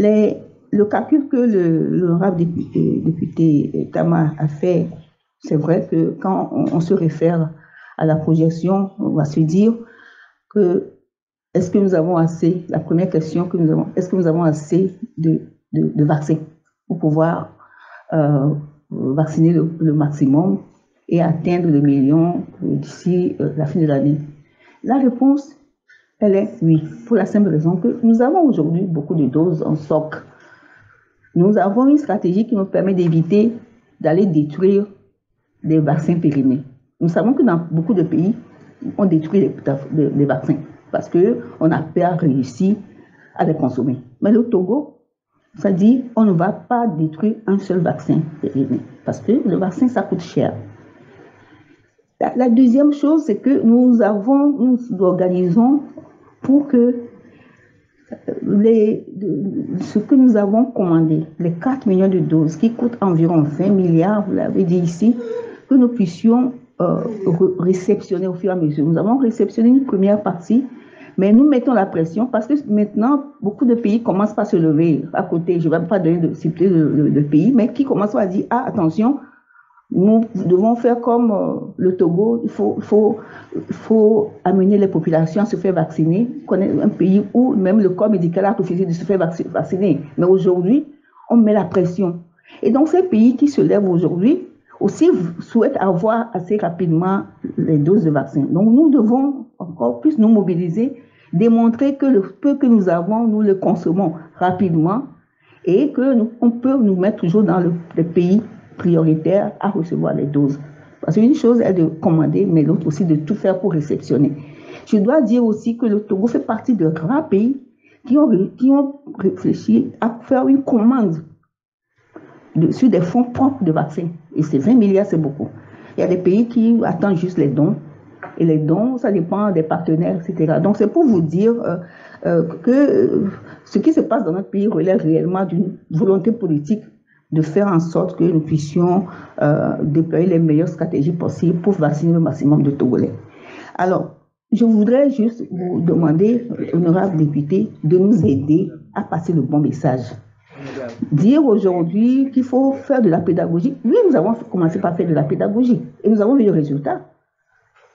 Le calcul que l'honorable député Tama a fait, c'est vrai que quand on se réfère à la projection, on va se dire que est-ce que nous avons assez, la première question que nous avons, est-ce que nous avons assez de vaccins pour pouvoir vacciner le maximum et atteindre le million d'ici la fin de l'année? La réponse, elle est oui, pour la simple raison que nous avons aujourd'hui beaucoup de doses en stock. Nous avons une stratégie qui nous permet d'éviter d'aller détruire des vaccins périmés. Nous savons que dans beaucoup de pays, on détruit les vaccins parce qu'on n'a pas réussi à les consommer. Mais le Togo, ça dit on ne va pas détruire un seul vaccin périmé parce que le vaccin, ça coûte cher. La deuxième chose, c'est que nous organisons pour que ce que nous avons commandé, les 4 millions de doses qui coûtent environ 20 milliards, vous l'avez dit ici, que nous puissions réceptionner au fur et à mesure. Nous avons réceptionné une première partie, mais nous mettons la pression parce que maintenant, beaucoup de pays commencent à se lever à côté. Je ne vais pas donner de citer le pays, mais qui commencent à dire, ah, attention, nous devons faire comme le Togo, il faut amener les populations à se faire vacciner. On est un pays où même le corps médical a refusé de se faire vacciner. Mais aujourd'hui, on met la pression. Et donc, ces pays qui se lèvent aujourd'hui aussi souhaitent avoir assez rapidement les doses de vaccins. Donc, nous devons encore plus nous mobiliser, démontrer que le peu que nous avons, nous le consommons rapidement et qu'on peut nous mettre toujours dans les pays prioritaire à recevoir les doses. Parce qu'une chose est de commander, mais l'autre aussi de tout faire pour réceptionner. Je dois dire aussi que le Togo fait partie de rares pays qui ont réfléchi à faire une commande sur des fonds propres de vaccins. Et ces 20 milliards, c'est beaucoup. Il y a des pays qui attendent juste les dons. Et les dons, ça dépend des partenaires, etc. Donc, c'est pour vous dire que ce qui se passe dans notre pays relève réellement d'une volonté politique de faire en sorte que nous puissions déployer les meilleures stratégies possibles pour vacciner le maximum de Togolais. Alors, je voudrais juste vous demander, honorable député, de nous aider à passer le bon message. Dire aujourd'hui qu'il faut faire de la pédagogie. Oui, nous avons commencé par faire de la pédagogie et nous avons vu le résultat.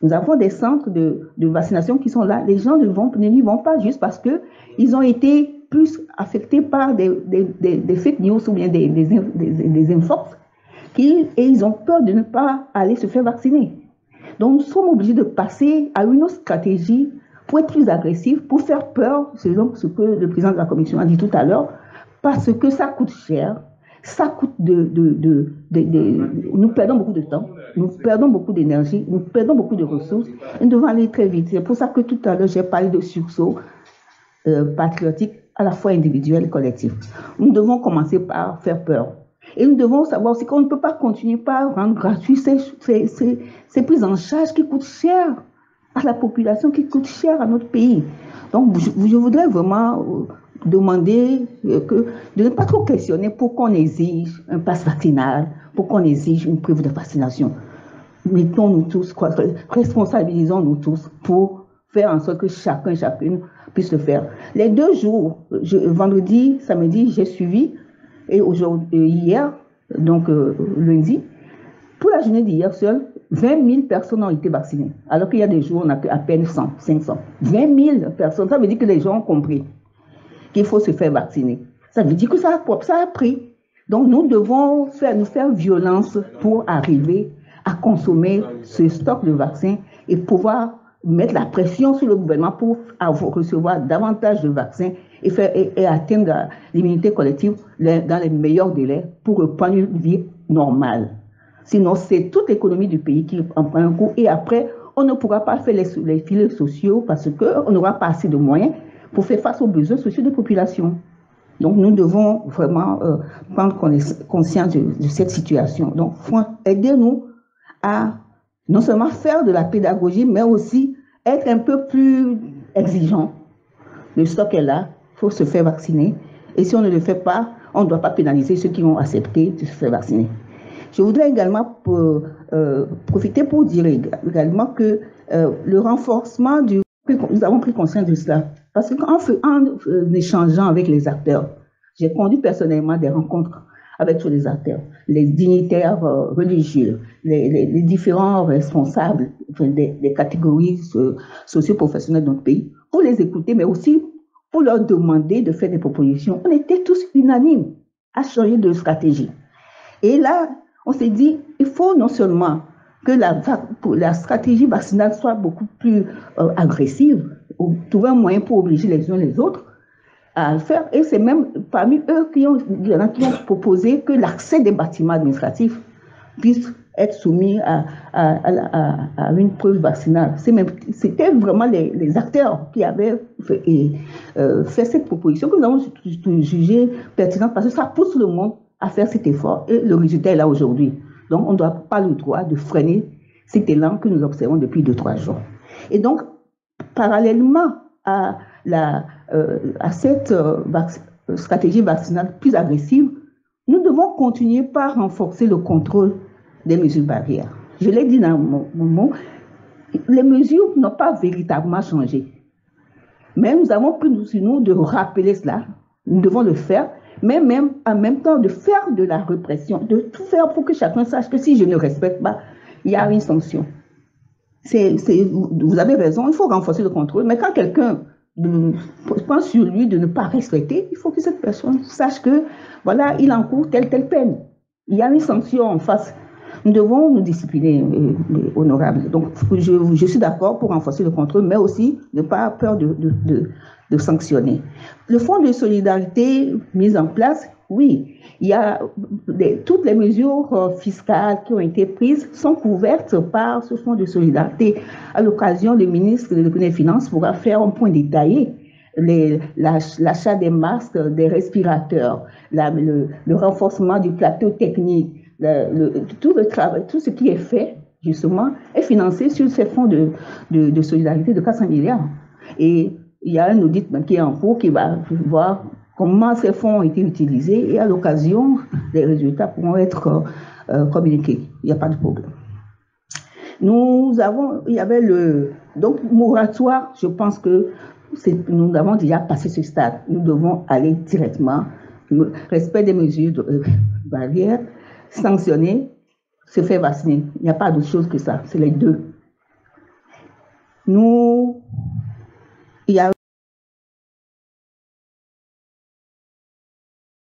Nous avons des centres de vaccination qui sont là. Les gens n'y vont pas juste parce qu'ils ont été plus affectés par des fake news ou bien des infox et ils ont peur de ne pas aller se faire vacciner. Donc, nous sommes obligés de passer à une autre stratégie pour être plus agressifs, pour faire peur, selon ce que le président de la commission a dit tout à l'heure, parce que ça coûte cher, ça coûte nous perdons beaucoup de temps, nous perdons beaucoup d'énergie, nous perdons beaucoup de ressources, et nous devons aller très vite. C'est pour ça que tout à l'heure, j'ai parlé de sursaut patriotique à la fois individuel et collectif. Nous devons commencer par faire peur. Et nous devons savoir aussi qu'on ne peut pas continuer par rendre gratuit ces prises en charge qui coûtent cher à la population, qui coûtent cher à notre pays. Donc, je voudrais vraiment demander de ne pas trop questionner pour qu'on exige un pass vaccinal, pour qu'on exige une preuve de vaccination. Mettons-nous tous, responsabilisons-nous tous pour faire en sorte que chacune puisse le faire. Les 2 jours, vendredi, samedi, j'ai suivi, et hier, donc lundi, pour la journée d'hier seule, 20 000 personnes ont été vaccinées. Alors qu'il y a des jours, on a à peine 100, 500. 20 000 personnes, ça veut dire que les gens ont compris qu'il faut se faire vacciner. Ça veut dire que ça a pris. Donc nous devons nous faire violence pour arriver à consommer ce stock de vaccins et pouvoir mettre la pression sur le gouvernement pour recevoir davantage de vaccins et atteindre l'immunité collective dans les meilleurs délais pour reprendre une vie normale. Sinon, c'est toute l'économie du pays qui en prend un coup et après, on ne pourra pas faire les filets sociaux parce qu'on n'aura pas assez de moyens pour faire face aux besoins sociaux des populations. Donc, nous devons vraiment prendre conscience de cette situation. Donc, aidez-nous à non seulement faire de la pédagogie, mais aussi être un peu plus exigeant. Le stock est là, il faut se faire vacciner. Et si on ne le fait pas, on ne doit pas pénaliser ceux qui ont accepté de se faire vacciner. Je voudrais également profiter pour dire également que le renforcement nous avons pris conscience de cela. Parce qu'en échangeant avec les acteurs, J'ai conduit personnellement des rencontres avec tous les acteurs, les dignitaires religieux, les différents responsables des catégories socio-professionnelles de notre pays, pour les écouter, mais aussi pour leur demander de faire des propositions. On était tous unanimes à changer de stratégie. Et là, on s'est dit, il faut non seulement que la stratégie vaccinale soit beaucoup plus agressive, trouver un moyen pour obliger les uns les autres à le faire. Et c'est même parmi eux qui ont proposé que l'accès des bâtiments administratifs puisse être soumis à une preuve vaccinale. C'était vraiment les acteurs qui avaient fait cette proposition que nous avons jugée pertinente parce que ça pousse le monde à faire cet effort et le résultat est là aujourd'hui. Donc, on ne doit pas le droit de freiner cet élan que nous observons depuis 2-3 jours. Et donc, parallèlement à cette stratégie vaccinale plus agressive, nous devons continuer par renforcer le contrôle des mesures barrières. Je l'ai dit dans mon mot, les mesures n'ont pas véritablement changé. Mais nous avons pris sur nous de rappeler cela. Nous devons le faire, mais même en même temps de faire de la répression, de tout faire pour que chacun sache que si je ne respecte pas, il y a une sanction. Vous avez raison, il faut renforcer le contrôle, mais quand quelqu'un pense sur lui de ne pas respecter, il faut que cette personne sache que, voilà, il encourt telle peine. Il y a une sanction en face. Nous devons nous discipliner, honorables. Donc, je suis d'accord pour renforcer le contrôle, mais aussi ne pas avoir peur de sanctionner. Le fonds de solidarité mis en place, oui, il y a toutes les mesures fiscales qui ont été prises sont couvertes par ce fonds de solidarité. À l'occasion, le ministre de l'économie et des finances pourra faire un point détaillé l'achat des masques, des respirateurs, le renforcement du plateau technique, tout le travail, tout ce qui est fait, justement, est financé sur ces fonds de solidarité de 400 milliards. Et il y a un audit qui est en cours qui va voir comment ces fonds ont été utilisés et à l'occasion, les résultats pourront être communiqués. Il n'y a pas de problème. Il y avait donc, moratoire, je pense que nous avons déjà passé ce stade. Nous devons aller directement, respect des mesures de barrières, sanctionner, se faire vacciner. Il n'y a pas d'autre chose que ça. C'est les deux. Il y a